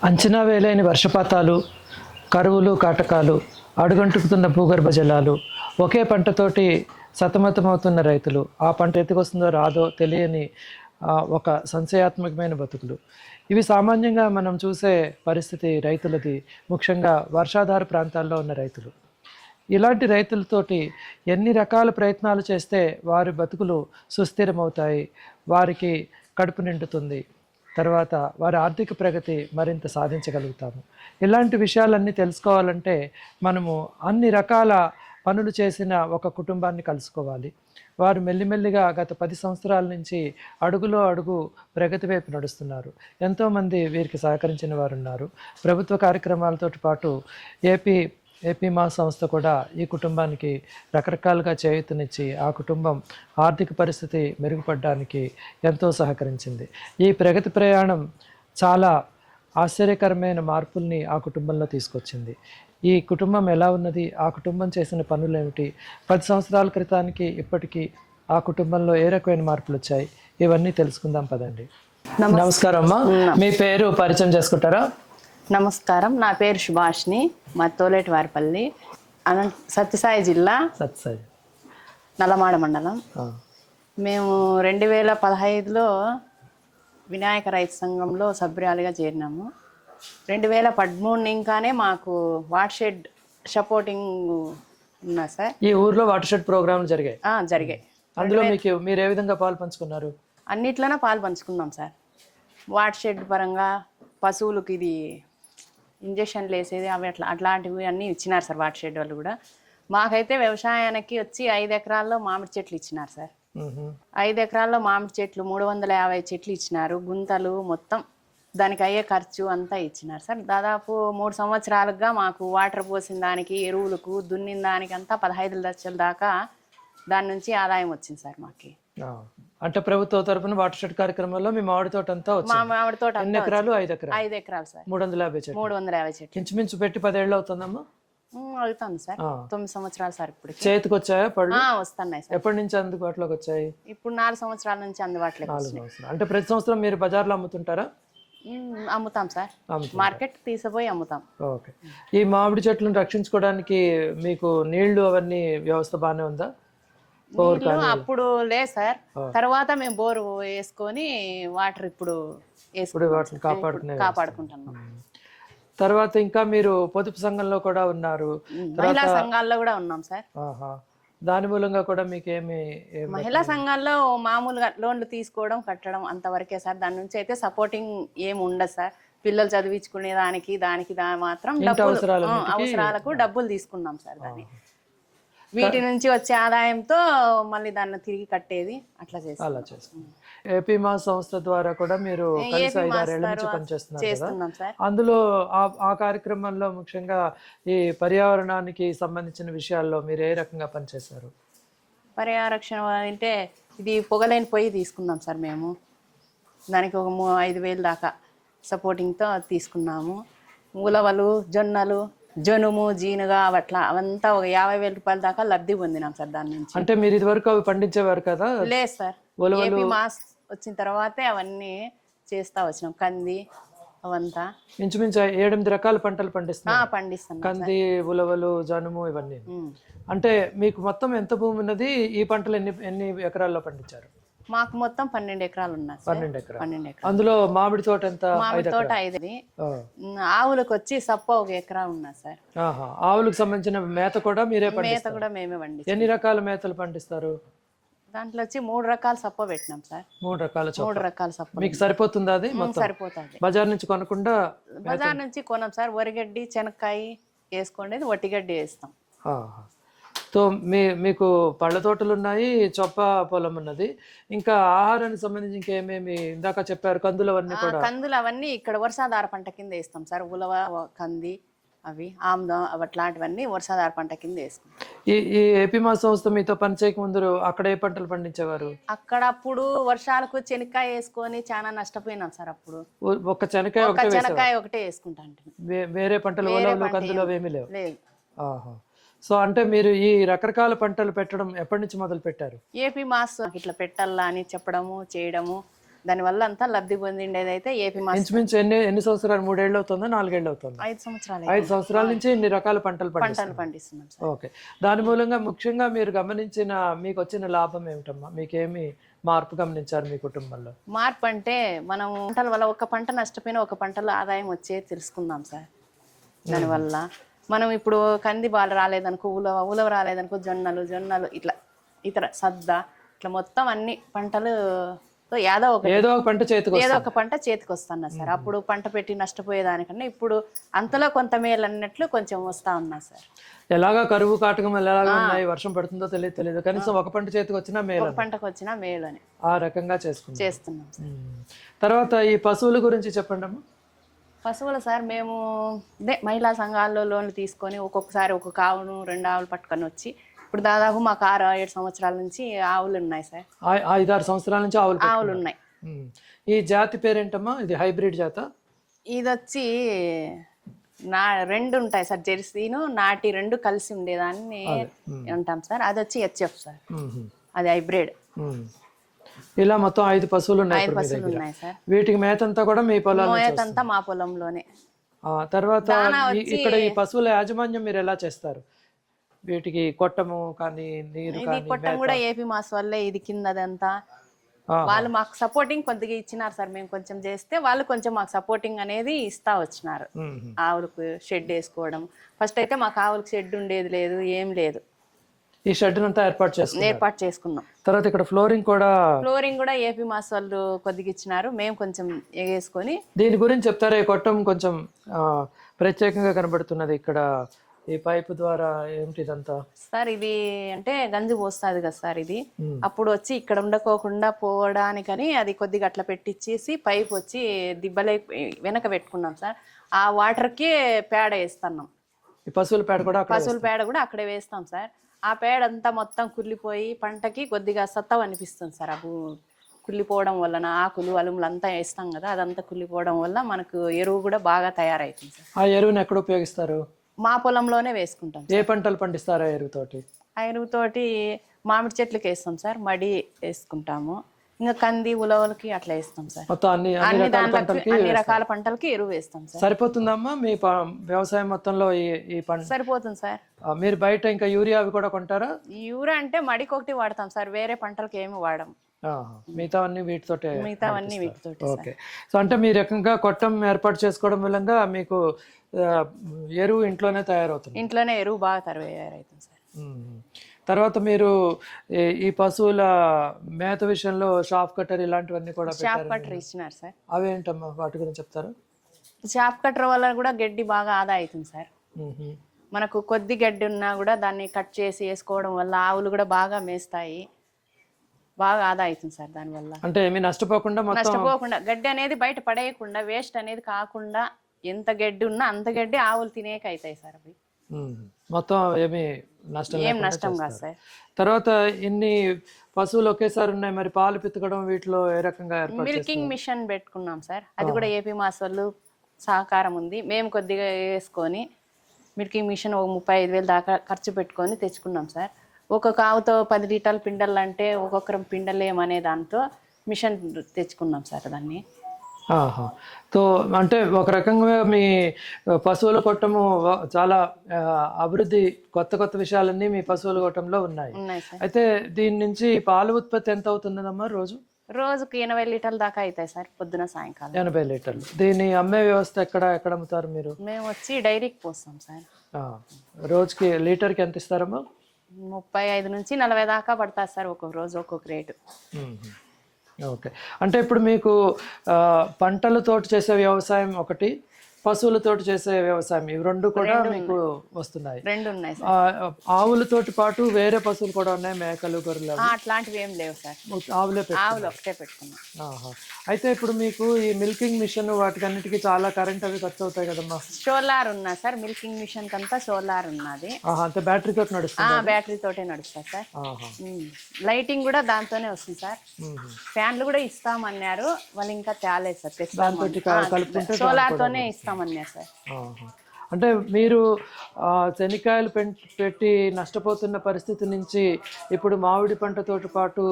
అంచనా వేయలేని వర్షపాతాలు, కరువులు, కాటకాలు, అడుగంటుకుతున్న భూగర్భ జలాలు, ఒకే పంటతోటి సతమతమవుతున్న రైతులు, ఆ పంట ఎత్తుకొస్తుందో రాదో తెలియని ఒక సంశయాత్మకమైన బతుకులు. ఇవి సామాన్యంగా మనం చూసే పరిస్థితి రైతులది, ముఖ్యంగా వర్షాధార ప్రాంతాల్లో ఉన్న రైతులు. ఇలాంటి రైతులతోటి ఎన్ని రకాల ప్రయత్నాలు చేస్తే వారి బతుకులు సుస్థిరమవుతాయి, వారికి కడుపు నిండుతుంది, తర్వాత వారి ఆర్థిక ప్రగతి మరింత సాధించగలుగుతాము. ఇలాంటి విషయాలన్నీ తెలుసుకోవాలంటే మనము అన్ని రకాల పనులు చేసిన ఒక కుటుంబాన్ని కలుసుకోవాలి. వారు మెల్లిమెల్లిగా గత 10 సంవత్సరాల నుంచి అడుగులో అడుగు ప్రగతి వైపు నడుస్తున్నారు. ఎంతోమంది వీరికి సహకరించిన వారు ఉన్నారు. ప్రభుత్వ కార్యక్రమాలతో పాటు ఏపీ మా సంస్థ కూడా ఈ కుటుంబానికి రకరకాలుగా చేయూతనిచ్చి ఆ కుటుంబం ఆర్థిక పరిస్థితి మెరుగుపడడానికి ఎంతో సహకరించింది. ఈ ప్రగతి ప్రయాణం చాలా ఆశ్చర్యకరమైన మార్పుల్ని ఆ కుటుంబంలో తీసుకొచ్చింది. ఈ కుటుంబం ఎలా ఉన్నది, ఆ కుటుంబం చేసిన పనులు ఏమిటి, 10 సంవత్సరాల క్రితానికి ఇప్పటికీ ఆ కుటుంబంలో ఏ రకమైన మార్పులు వచ్చాయి, ఇవన్నీ తెలుసుకుందాం పదండి. నమస్కారం అమ్మా, మీ పేరు పరిచయం చేసుకుంటారా? నమస్కారం, నా పేరు సుభాష్ని, మా తోలేటి వారిపల్లి, సత్యసాయి జిల్లా, సత్యసాయి నల్లమాడ మండలం. మేము 2015లో వినాయక రైతు సంఘంలో సభ్యురాలిగా చేరినాము. 2013 ఇంకానే మాకు వాటర్ షెడ్ సపోర్టింగ్ ఉన్నా సార్. ఈ ఊర్లో వాటర్ షెడ్ ప్రోగ్రాంలు జరిగాయి. జరిగాయి. అందులో మీరు ఏ విధంగా పాలు పంచుకున్నారు? అన్నిట్లోనే పాలు పంచుకున్నాం సార్. వాటర్ షెడ్ పరంగా పశువులకు ఇది ఇంజక్షన్లు వేసేది అవి అట్లాంటివి అన్నీ ఇచ్చినారు సార్ వాటర్ షెడ్ వాళ్ళు కూడా. మాకైతే వ్యవసాయానికి వచ్చి 5 ఎకరాల్లో మామిడి చెట్లు ఇచ్చినారు సార్. 5 ఎకరాల్లో మామిడి చెట్లు 350 చెట్లు ఇచ్చినారు. గుంతలు మొత్తం దానికి అయ్యే ఖర్చు అంతా ఇచ్చినారు సార్. దాదాపు 3 సంవత్సరాలుగా మాకు వాటర్ పోసిన దానికి, ఎరువులకు, దున్నిన దానికి అంతా 15 లక్షల దాకా దాని నుంచి ఆదాయం వచ్చింది సార్ మాకి. అంటే ప్రభుత్వ తరపున వాటర్ షెడ్ కార్యక్రమంలో మీ మామిడి తోట అంతా మా మామిడి తోట ఎన్ని ఎకరాలు? 5 ఎకరాలు సార్. 350 చెట్లు. 350 చెట్లు. ఇంచుమించు పెట్టి 10 ఏళ్ళు అవుతుందమ్మా? అవుతుంది సార్. 9 సంవత్సరాలు సార్. ఇప్పుడు చేతికి వచ్చాయా పళ్ళు? వస్తున్నాయి సార్. ఎప్పటి నుంచి అందుబాటులోకి వచ్చాయి? ఇప్పుడు 4 సంవత్సరాల నుంచి అందుబాటులోకి. 4 సంవత్సరాలు. అంటే ప్రతి సంవత్సరం మీరు బజార్లో అమ్ముతుంటారా? అమ్ముతాం సార్. మార్కెట్ తీసుకుపోయి అమ్ముతాం. ఓకే. ఈ మామిడి చెట్లను రక్షించుకోవడానికి మీకు నీళ్లు అవన్నీ వ్యవస్థ బాగానే ఉందా? అప్పుడు లేదు సార్. తర్వాత మేము బోరు వేసుకొని వాటర్ ఇప్పుడు వాటిని కాపాడుకుంటున్నాం. తర్వాత ఇంకా మీరు పొదుపు సంఘంలో కూడా ఉన్నారు, మహిళా సంఘాల్లో కూడా ఉన్నాం సార్. దాని మూలంగా కూడా మీకు మహిళా సంఘాల్లో మామూలుగా లోన్లు తీసుకోవడం, కట్టడం అంతవరకే సార్. దాని నుంచి అయితే సపోర్టింగ్ ఏమి ఉండదు సార్. పిల్లలు చదివించుకునే దానికి మాత్రం అవసరాలకు డబ్బులు తీసుకున్నాం సార్. దాన్ని వీటి నుంచి వచ్చే ఆదాయంతో మళ్ళీ దాన్ని తిరిగి కట్టేది అట్లా చేస్తాం. ఏపీ మా సంస్థ ద్వారా కూడా మీరు కలిసి 5-6 ఏళ్ల నుంచి పనిచేస్తున్నారు కదా. అందులో ఆ కార్యక్రమంలో ముఖ్యంగా ఈ పర్యావరణానికి సంబంధించిన విషయాల్లో మీరు ఏ రకంగా పనిచేశారు? పర్యావరణ అంటే ఇది పొగలేని పొయ్యి తీసుకున్నాం సార్ మేము. దానికి ఒక 5,000 దాకా సపోర్టింగ్తో తీసుకున్నాము. ఉలవలు, జొన్నలు, జనుము, జీనుగా అవంతా ఒక 50,000 రూపాయల దాకా లబ్ధి పొందినాం సార్ దాని నుంచి. అంటే మీరు ఇది వరకు అవి పండించేవారు కదా? లేదు సార్. ఏపీ మాస్ వచ్చిన తర్వాతే అవన్నీ చేస్తా వచ్చినాం. కంది అవంతా ఇంచుమించు 7-8 రకాల పంటలు పండిస్తాం. కంది, ఉలవలు, జనుము ఇవన్నీ. అంటే మీకు మొత్తం ఎంత భూమి ఉన్నది? ఈ పంటలు ఎన్ని ఎకరాల్లో పండించారు? మాకు మొత్తం 12 ఎకరాలు ఉన్నాయి. 12 ఎకరాలు. అందులో మామిడి తోట ఎంత? మామిడి తోట 5. ఆవులకు వచ్చి సప్ప 1 ఎకరా ఉన్నా సార్. ఆవులకు సంబంధించిన మేత కూడా మీరే పండిస్తారు? మేత కూడా మేమే పండిస్తాం. ఎన్ని రకాల మేతలు పండిస్తారు? దాంట్లో వచ్చి 3 రకాల సప్ప పెట్టినాం సార్. 3 రకాల సప్ప. మీకు సరిపోతుందా అది? సరిపోతుంది. బజార్ నుంచి కొనకుండా? బజార్ నుంచి కొనం సార్. వరిగడ్డి, శనక్కాయ వేసుకోండి, వట్టిగడ్డి వేస్తాం. సో మీకు పళ్ళ తోటలు ఉన్నాయి, చొప్ప పొలం ఉన్నది. ఇంకా ఆహారానికి సంబంధించి ఇంకేమేమి ఇందాక చెప్పారు? కందులు అవన్నీ కూడా? కందులు అవన్నీ ఇక్కడ వర్షాధార పంట కింద వేస్తాం సార్. ఉలవ, కంది, అవి ఆమ్దం అట్లాంటివన్నీ వర్షాధార పంట కింద వేస్తాం. ఈ ఏపీ మా సంస్థ మీతో పనిచేయక ముందు అక్కడ ఏ పంటలు పండించేవారు? అక్కడ అప్పుడు వర్షాలకు శనక్కాయ వేసుకొని చాలా నష్టపోయినాం సార్. అప్పుడు ఒక శనక్కాయ ఒకటే వేసుకుంటాం. వేరే పంటలు ఉలవలు, కందులు అవేమీ లేవు? లేదు. సో అంటే మీరు ఈ రకరకాల పంటలు పెట్టడం ఎప్పటి నుంచి మొదలు పెట్టారు? ఏపీ మాస్ ఇట్లా పెట్టాలా అని చెప్పడము, చేయడము, దానివల్ల అంతా లబ్ధి పొందిండేది అయితే ఏపీ మాస్ ఇంచుమించు ఎన్ని సంవత్సరాలు, 3 ఏళ్ళు అవుతుందా, 4 ఏళ్ళు అవుతుందా? 5 సంవత్సరాలు 5 సంవత్సరాల నుంచి ఇన్ని రకాల పంటలు పంటలు పండిస్తున్నాం సార్. ఓకే. దాని మూలంగా ముఖ్యంగా మీరు గమనించిన మీకు వచ్చిన లాభం ఏమిటమ్మా? మీకేమి మార్పు గమనించారు మీ కుటుంబంలో? మార్పు అంటే మనం పంటల వల్ల ఒక పంట నష్టపోయినా ఒక పంటలో ఆదాయం వచ్చేది తెలుసుకుందాం సార్. దానివల్ల మనం ఇప్పుడు కంది బాలు రాలేదనుకో, ఉలవ రాలేదనుకో, జొన్నలు ఇట్లా ఇతర సద్ద ఇట్లా మొత్తం అన్ని పంటలు ఏదో ఒక పంట చేతికి వస్తున్నా సార్. అప్పుడు పంట పెట్టి నష్టపోయేదానికన్నా ఇప్పుడు అంతలో కొంత మేలు అన్నట్లు కొంచెం వస్తా ఉన్నా సార్. ఎలాగా కరువు కాటకం ఎలాగా ఉన్నాయి, వర్షం పడుతుందో తెలియదు, కనీసం ఒక పంట చేతికి వచ్చినా మేలు, పంటకు వచ్చినా మేలు అని ఆ రకంగా చేస్తున్నాం సార్. తర్వాత ఈ పశువుల గురించి చెప్పండి అమ్మా. పశువులు సార్ మేము మహిళా సంఘాల్లో లోన్లు తీసుకొని ఒక్కొక్కసారి ఒక్కొక్క ఆవును 2 ఆవులు పట్టుకొని వచ్చి ఇప్పుడు దాదాపు మాకు 6-7 సంవత్సరాల నుంచి ఆవులు ఉన్నాయి సార్. 5-6 సంవత్సరాల నుంచి ఆవులు ఉన్నాయి. ఈ జాతి పేరేంటమ్మా? ఇది హైబ్రిడ్ జాత? ఇది వచ్చి 2 ఉంటాయి సార్, జెర్సీను నాటి 2 కలిసి ఉండేదాన్ని అంటాం సార్. అది వచ్చి హెచ్ఎఫ్ సార్, అది హైబ్రిడ్. ఇలా మొత్తం 5 పశువులు ఉన్నాయి. 5 పశువులు ఉన్నాయి సార్. వీటికి మేతంతా కూడా మీ పొలంలో? మేతంతా మా పొలంలోనే. తర్వాత ఇక్కడ ఈ పశువుల యాజమాన్యం మీరు ఎలా చేస్తారు? వీటికి కొట్టము కానీ నీరు కానీ? కొట్టం కూడా ఏపీ మాస్ వల్లే. ఇది కిందదంతా వాళ్ళు మాకు సపోర్టింగ్ కొద్దిగా ఇచ్చినారు సార్. మేము కొంచెం చేస్తే వాళ్ళు కొంచెం మాకు సపోర్టింగ్ అనేది ఇస్తా వచ్చినారు. ఆవులకు షెడ్ వేసుకోవడం, ఫస్ట్ అయితే మాకు ఆవులకు షెడ్ ఉండేది లేదు, ఏం లేదు. ఈ షెడ్ అంతా ఏర్పాటు చేసుకున్నాం. తర్వాత ఇక్కడ ఫ్లోరింగ్ కూడా ఏపీ మాస్ వాళ్ళు కొద్దిగా ఇచ్చినారు, మేము కొంచెం వేసుకొని. దీని గురించి చెప్తారా? ఈ కొట్టం కొంచెం ప్రత్యేకంగా కనబడుతున్నది ఇక్కడ. ఈ పైపు ద్వారా ఏమిటి ఇదంతా సార్? ఇది అంటే గంజి పోస్తుంది కదా సార్. ఇది అప్పుడు వచ్చి ఇక్కడ ఉండకోకుండా పోవడానికని అది కొద్దిగా అట్లా పెట్టించేసి పైప్ వచ్చి దిబ్బలే వెనక పెట్టుకున్నాం సార్. ఆ వాటర్కి పేడ వేస్తున్నాం. పశువుల పేడ కూడా అక్కడే వేస్తాం సార్. ఆ పేడ అంతా మొత్తం కుళ్ళిపోయి పంటకి కొద్దిగా సత్తావు అనిపిస్తుంది సార్. అవి కుళ్ళిపోవడం వలన ఆకులు అలుములు అంతా వేస్తాం కదా, అదంతా కుళ్ళిపోవడం వల్ల మనకు ఎరువు కూడా బాగా తయారైతుంది సార్. ఆ ఎరువుని ఎక్కడ ఉపయోగిస్తారు? మా పొలంలోనే వేసుకుంటాం. ఏ పంటలు పండిస్తారా ఎరువుతోటి? ఆ ఎరువుతోటి మామిడి చెట్లకి వేస్తాం సార్, మడి వేసుకుంటాము, ఇంకా కంది ఉలవలకి అట్లా వేస్తాం సార్. మొత్తం అన్ని రకాల పంటలకి ఎరువు వేస్తాం సార్. సరిపోతుందమ్మా మీ వ్యవసాయం మొత్తంలో ఈ పంట? సరిపోతుంది సార్. మీరు బయట ఇంకా యూరియా అవి కూడా కొంటారా? యూరియా అంటే మడికి ఒకటి వాడతాం సార్, వేరే పంటలకి ఏమి వాడము. మిగతావన్నీ వీటితోటే? వీటితోటి. ఓకే. సో అంటే మీ రకంగా కొట్టం ఏర్పాటు చేసుకోవడం మూలంగా మీకు ఎరువు ఇంట్లోనే ఎరువు బాగా తయారవుతుంది సార్. తర్వాత మీరు ఈ పశువుల మేత విషయంలో షాప్ కట్టర్ ఇలాంటివన్నీ కూడా ఇచ్చినారు సార్. అవేంటమ్మా, వాటి గురించి చెప్తారు? షాప్ కట్టర్ వల్ల కూడా గడ్డి బాగా ఆదా అవుతుంది సార్. మనకు కొద్ది గడ్డి ఉన్నా కూడా దాన్ని కట్ చేసి వేసుకోవడం వల్ల ఆవులు కూడా బాగా మేస్తాయి, బాగా ఆదా అవుతుంది సార్. దానివల్ల అంటే ఏమీ నష్టపోకుండా గడ్డి అనేది బయట పడేయకుండా, వేస్ట్ అనేది కాకుండా ఎంత గడ్డి ఉన్నా అంత గడ్డి ఆవులు తినేక అవుతాయి సార్. అవి మొత్తం ఏం నష్టం కాదు సార్. తర్వాత ఇన్ని పశువులు ఒకేసారి ఉన్నాయి, మరి పాలు పితకడం వీటిలో ఏ రకంగా? మిల్కింగ్ మిషన్ పెట్టుకున్నాం సార్. అది కూడా ఏపీ మాస్ వాళ్ళు సహకారం ఉంది. మేము కొద్దిగా వేసుకొని మిల్కింగ్ మిషన్ 35,000 దాకా ఖర్చు పెట్టుకొని తెచ్చుకున్నాం సార్. ఒక్కొక్క ఆవుతో 10 లీటర్ల పిండలు అంటే ఒక్కొక్కరం పిండలేమనే దాంతో మిషన్ తెచ్చుకున్నాం సార్. దాన్ని సో అంటే ఒక రకంగా మీ పశువుల కొట్టము చాలా అభివృద్ధి, కొత్త విషయాలన్నీ మీ పశువుల కొట్టంలో ఉన్నాయి. అయితే దీని నుంచి పాల ఉత్పత్తి ఎంత అవుతుందమ్మా? రోజుకి 80 లీటర్ల దాకా అవుతాయి సార్, పొద్దున సాయంకాలం. 80 లీటర్లు. దీని అమ్మే వ్యవస్థ ఎక్కడ అమ్ముతారు మీరు? మేము వచ్చి డైరీకి పోస్తాం సార్. రోజుకి లీటర్కి ఎంత ఇస్తారమ్మా? 35 నుంచి 40 దాకా పడతారు సార్, ఒక్కొక్క రోజు ఒక్కొక్క రేటు. ఓకే. అంటే ఇప్పుడు మీకు పంటలతోటి చేసే వ్యవసాయం ఒకటి, పశువులతోటి చేసే వ్యవసాయం, ఇవి 2 కూడా మీకు వస్తున్నాయి? 2 ఉన్నాయి. ఆవులతోటి పాటు వేరే పశువులు కూడా ఉన్నాయి, మేకలు, గొర్రెలు? అట్లాంటివి ఏం లేవు సార్, ఆవులు ఒకటే పెట్టుకున్నాం. అయితే ఇప్పుడు మీకు ఈ మిల్కింగ్ మిషన్ వాటికన్నిటికీ చాలా కరెంట్ అవి ఖర్చు అవుతాయి కదమ్మా? సోలార్ ఉన్నా సార్, మిల్కింగ్ మిషన్ కంతా సోలార్ ఉన్నది. అంటే బ్యాటరీ తోటి నడుస్తుంది? బ్యాటరీ తోటే నడుస్తుంది సార్. లైటింగ్ కూడా దాంతోనే వస్తుంది సార్. ఫ్యాన్లు కూడా ఇస్తామన్నారు వాళ్ళు, ఇంకా తేలేదు సార్. సోలార్ తోనే ఇస్తామన్నారు సార్. అంటే మీరు శనక్కాయలు పెట్టి నష్టపోతున్న పరిస్థితి నుంచి ఇప్పుడు మామిడి పంటతో పాటు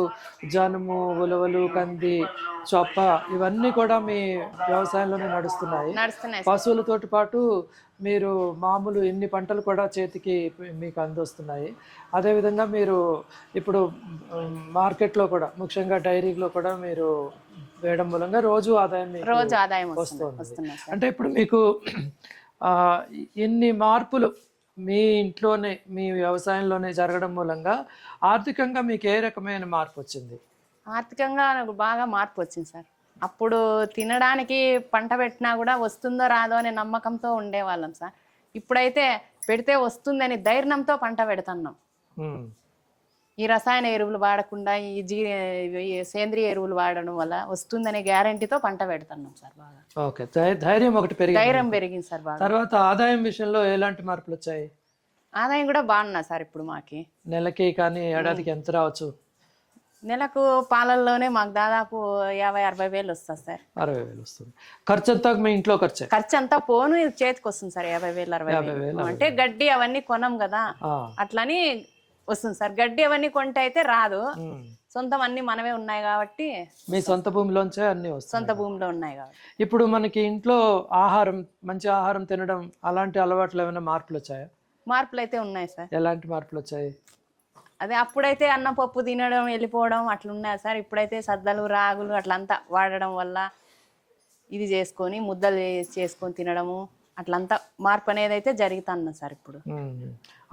జనుము, ఉలవలు, కంది, చొప్ప ఇవన్నీ కూడా మీ వ్యవసాయంలోనే నడుస్తున్నాయి. పశువులతో పాటు మీరు మామూలు ఎన్ని పంటలు కూడా చేతికి మీకు అందొస్తున్నాయి. అదేవిధంగా మీరు ఇప్పుడు మార్కెట్లో కూడా ముఖ్యంగా డైరీలో కూడా మీరు వేయడం మూలంగా రోజు ఆదాయం వస్తుంది. అంటే ఇప్పుడు మీకు ఇన్ని మార్పులు మీ ఇంట్లోనే మీ వ్యవసాయంలోనే జరగడం మూలంగా ఆర్థికంగా మీకు ఏ రకమైన మార్పు వచ్చింది? ఆర్థికంగా నాకు బాగా మార్పు వచ్చింది సార్. అప్పుడు తినడానికి పంట పెట్టినా కూడా వస్తుందో రాదో అనే నమ్మకంతో ఉండేవాళ్ళం సార్. ఇప్పుడైతే పెడితే వస్తుందని ధైర్యంతో పంట పెడుతున్నాం. ఈ రసాయన ఎరువులు వాడకుండా ఈ సేంద్రియ ఎరువులు వాడడం వల్ల వస్తుందనే గ్యారంటీతో పంట పెడుతున్నాం సార్. బాగా ఓకే, ధైర్యం పెరిగింది సార్. బాగా. తర్వాత ఆదాయం విషయంలో ఎలాంటి మార్పులు వచ్చాయి? ఆదాయం కూడా బాగున్నా సార్. ఇప్పుడు మాకి నెలకి కానీ ఏడాదికి ఎంత రావచ్చు? నెలకు పాలల్లోనే మాకు దాదాపు 50-60 వేలు వస్తుంది సార్. 60,000 వస్తుంది. ఖర్చు అంతా మీ ఇంట్లో ఖర్చు అంతా పోను చేతికి వస్తుంది సార్. 50,000-60,000 అంటే గడ్డి అవన్నీ కొనం కదా, అట్లని వస్తుంది సార్. గడ్డి అవన్నీ కొంటే అయితే రాదు. సొంతం అన్ని మనమే ఉన్నాయి కాబట్టి, మీ సొంత భూమిలోంచే అన్ని వస్తాయి. సొంత భూమిలో ఉన్నాయి కాబట్టి. ఇప్పుడు మనకి ఇంట్లో మంచి ఆహారం తినడం అలాంటి అలవాట్లు ఏమైనా మార్పులు వచ్చాయా? మార్పులు అయితే ఉన్నాయి సార్. ఎలాంటి మార్పులు వచ్చాయి? అదే అప్పుడైతే అన్నం పప్పు తినడం వెళ్ళిపోవడం అట్లున్నాయి సార్. ఇప్పుడైతే సద్దలు, రాగులు అట్లంతా వాడడం వల్ల ఇది చేసుకొని ముద్దలు చేసుకొని తినడము అట్లంతా మార్పు అనేది అయితే జరుగుతున్నా సార్. ఇప్పుడు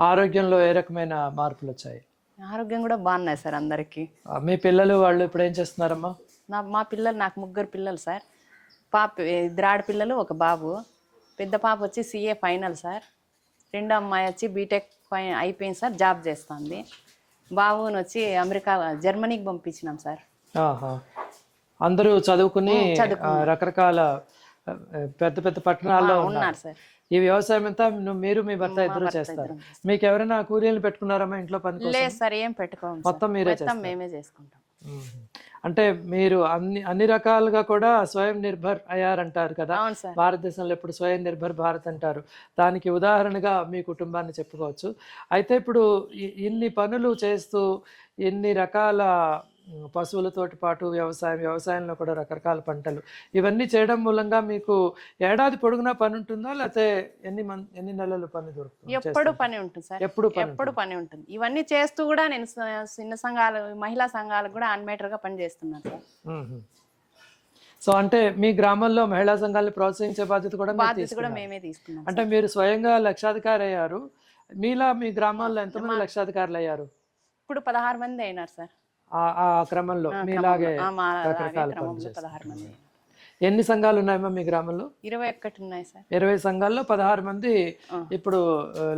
ఆరోగ్యంలో ఏ రకమైన మార్పులు వచ్చాయి? ఆరోగ్యం కూడా బాగున్నాయి సార్ అందరికి. మీ పిల్లలు వాళ్ళు ఇప్పుడు ఏం చేస్తున్నారమ్మా? మా పిల్లలు, నాకు 3 పిల్లలు సార్. 2 ఆడపిల్లలు, 1 బాబు. పెద్ద పాప వచ్చి CA ఫైనల్ సార్. రెండో అమ్మాయి వచ్చి బీటెక్ అయిపోయింది సార్, జాబ్ చేస్తుంది. బాబుని వచ్చి జర్మనీకి పంపించినాం సార్. అందరూ చదువుకుని రకరకాల పెద్ద పెద్ద పట్టణాల్లో ఉన్నారు సార్. ఈ వ్యవసాయం అంతా మీరు మీ భర్త ఇద్దరు చేస్తారు. మీకు ఎవరైనా కూలీలు పెట్టుకున్నారమ్మా ఇంట్లో పని? లేదు సార్, ఏం పెట్టుకోము. మొత్తం మేమే చేసుకుంటాం. అంటే మీరు అన్ని రకాలుగా కూడా స్వయం నిర్భర్ అయ్యారంటారు కదా. భారతదేశంలో ఇప్పుడు స్వయం నిర్భర్ భారత్ అంటారు. దానికి ఉదాహరణగా మీ కుటుంబాన్ని చెప్పుకోవచ్చు. అయితే ఇప్పుడు ఇన్ని పనులు చేస్తూ ఇన్ని రకాల పశువులతోటి పాటు వ్యవసాయంలో కూడా రకరకాల పంటలు ఇవన్నీ చేయడం మూలంగా మీకు ఏడాది పొడుగునా పని ఉంటుందా, లేకపోతే ఎన్ని నెలలు పని దొరుకుతుంది? ఎప్పుడు పని ఉంటుంది సార్. ఎప్పుడు పని ఉంటుంది. ఇవన్నీ చేస్తూ కూడా నేను చిన్న సంఘాలు, మహిళా సంఘాలకు కూడా అన్మేటర్గా పని చేస్తున్నాను సార్. సో అంటే మీ గ్రామంలో మహిళా సంఘాలను ప్రోత్సహించే బాధ్యత కూడా మేమే తీసుకున్నాం. అంటే మీరు స్వయంగా లక్షాధికారి అయ్యారు. మీలా మీ గ్రామాల్లో ఎంతమంది లక్షాధికారులు అయ్యారు? ఇప్పుడు 16 మంది అయినారు సార్. ఆ క్రమంలో మీలాగే రకరకాల 16 మంది. ఎన్ని సంఘాలు ఉన్నాయమ్మా మీ గ్రామంలో? 21 ఉన్నాయి సార్. 20 సంఘాల్లో 16 మంది ఇప్పుడు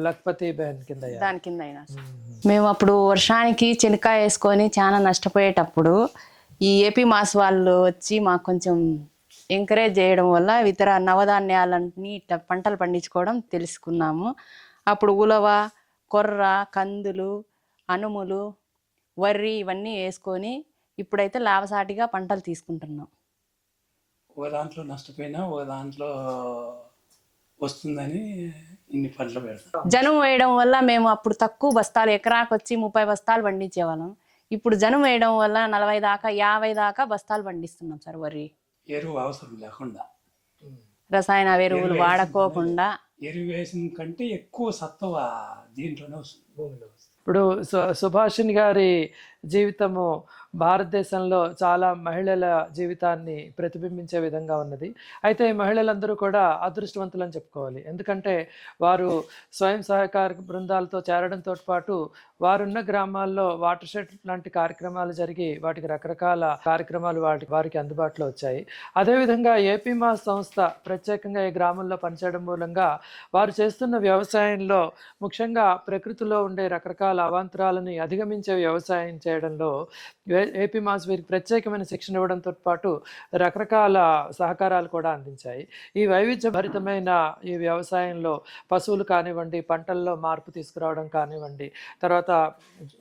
లక్పతి బ్యాన్ కింద దాని కింద అయినారు సార్. మేము అప్పుడు వర్షానికి చెనక్కాయ వేసుకొని చాలా నష్టపోయేటప్పుడు ఈ ఏపీ మాస్ వాళ్ళు వచ్చి మాకు కొంచెం ఎంకరేజ్ చేయడం వల్ల ఇతర నవధాన్యాలన్నీ ఇట్లా పంటలు పండించుకోవడం తెలుసుకున్నాము. అప్పుడు ఉలవ, కొర్ర, కందులు, అనుములు, వరి ఇవన్నీ వేసుకొని ఇప్పుడైతే లాభసాటిగా పంటలు తీసుకుంటున్నాం. ఒక దాంట్లో నష్టపోయినా ఒక దాంట్లో వస్తుందని ఇన్ని పంటలు పెడతాం. జనం వేయడం వల్ల మేము అప్పుడు తక్కువ బస్తాలు, ఎకరాకు వచ్చి 30 బస్తాలు పండించేవాళ్ళం. ఇప్పుడు జనం వేయడం వల్ల 40 దాకా 50 దాకా బస్తాలు పండిస్తున్నాం సార్. వరి ఎరువు అవసరం లేకుండా, రసాయన ఎరువులు వాడుకోకుండా ఎరువు వేసిన కంటే ఎక్కువ సత్వ దీంట్లోనే వస్తుంది, భూమిలో వస్తుంది. ఇప్పుడు సుభాషిణి గారి జీవితము భారతదేశంలో చాలా మహిళల జీవితాన్ని ప్రతిబింబించే విధంగా ఉన్నది. అయితే ఈ మహిళలందరూ కూడా అదృష్టవంతులని చెప్పుకోవాలి. ఎందుకంటే వారు స్వయం సహకార బృందాలతో చేరడంతో పాటు వారున్న గ్రామాల్లో వాటర్ షెడ్ లాంటి కార్యక్రమాలు జరిగి వాటికి రకరకాల కార్యక్రమాలు వారికి అందుబాటులో వచ్చాయి. అదేవిధంగా ఏపీ మాస్ సంస్థ ప్రత్యేకంగా ఈ గ్రామంలో పనిచేయడం మూలంగా వారు చేస్తున్న వ్యవసాయంలో ముఖ్యంగా ప్రకృతిలో ఉండే రకరకాల అవాంతరాలను అధిగమించే వ్యవసాయం చేయడంలో ఏపీ మాస్ వీరికి ప్రత్యేకమైన శిక్షణ ఇవ్వడంతో పాటు రకరకాల సహకారాలు కూడా అందించాయి. ఈ వైవిధ్యభరితమైన ఈ వ్యవసాయంలో పశువులు కానివ్వండి, పంటల్లో మార్పు తీసుకురావడం కానివ్వండి, తర్వాత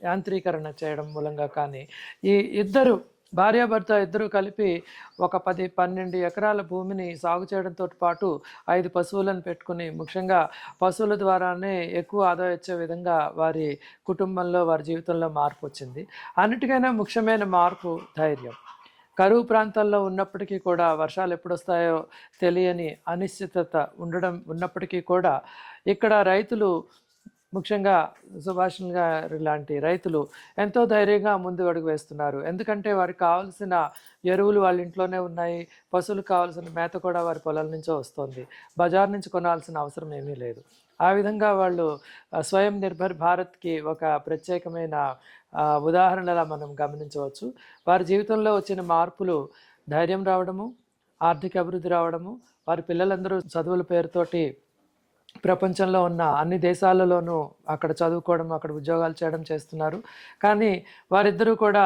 యాంత్రీకరణ చేయడం మూలంగా కానీ ఈ ఇద్దరు భార్యాభర్త ఇద్దరూ కలిపి ఒక 10-12 ఎకరాల భూమిని సాగు చేయడంతో పాటు 5 పశువులను పెట్టుకుని ముఖ్యంగా పశువుల ద్వారానే ఎక్కువ ఆదాయం వచ్చే విధంగా వారి కుటుంబంలో వారి జీవితంలో మార్పు వచ్చింది. అన్నిటికైనా ముఖ్యమైన మార్పు ధైర్యం. కరువు ప్రాంతాల్లో ఉన్నప్పటికీ కూడా వర్షాలు ఎప్పుడొస్తాయో తెలియని అనిశ్చితత ఉన్నప్పటికీ కూడా ఇక్కడ రైతులు ముఖ్యంగా సుభాష్ గారు లాంటి రైతులు ఎంతో ధైర్యంగా ముందు అడుగు వేస్తున్నారు. ఎందుకంటే వారికి కావాల్సిన ఎరువులు వాళ్ళ ఇంట్లోనే ఉన్నాయి, పశువులకు కావాల్సిన మేత కూడా వారి పొలాల నుంచో వస్తుంది, బజార్ నుంచి కొనాల్సిన అవసరం ఏమీ లేదు. ఆ విధంగా వాళ్ళు స్వయం నిర్భర్ భారత్కి ఒక ప్రత్యేకమైన ఉదాహరణలా మనం గమనించవచ్చు. వారి జీవితంలో వచ్చిన మార్పులు ధైర్యం రావడము, ఆర్థిక అభివృద్ధి రావడము, వారి పిల్లలందరూ చదువుల పేరుతోటి ప్రపంచంలో ఉన్న అన్ని దేశాలలోనూ అక్కడ చదువుకోవడం, అక్కడ ఉద్యోగాలు చేయడం చేస్తున్నారు. కానీ వారిద్దరూ కూడా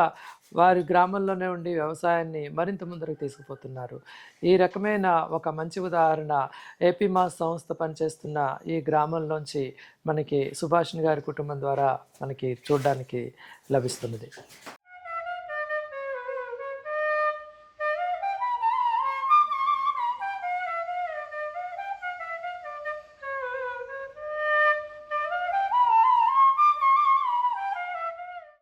వారి గ్రామంలోనే ఉండి వ్యవసాయాన్ని మరింత ముందరకు తీసుకుపోతున్నారు. ఈ రకమైన ఒక మంచి ఉదాహరణ ఏపీ మాస్ సంస్థ పనిచేస్తున్న ఈ గ్రామంలోంచి మనకి సుభాష్ గారి కుటుంబం ద్వారా మనకి చూడడానికి లభిస్తున్నది.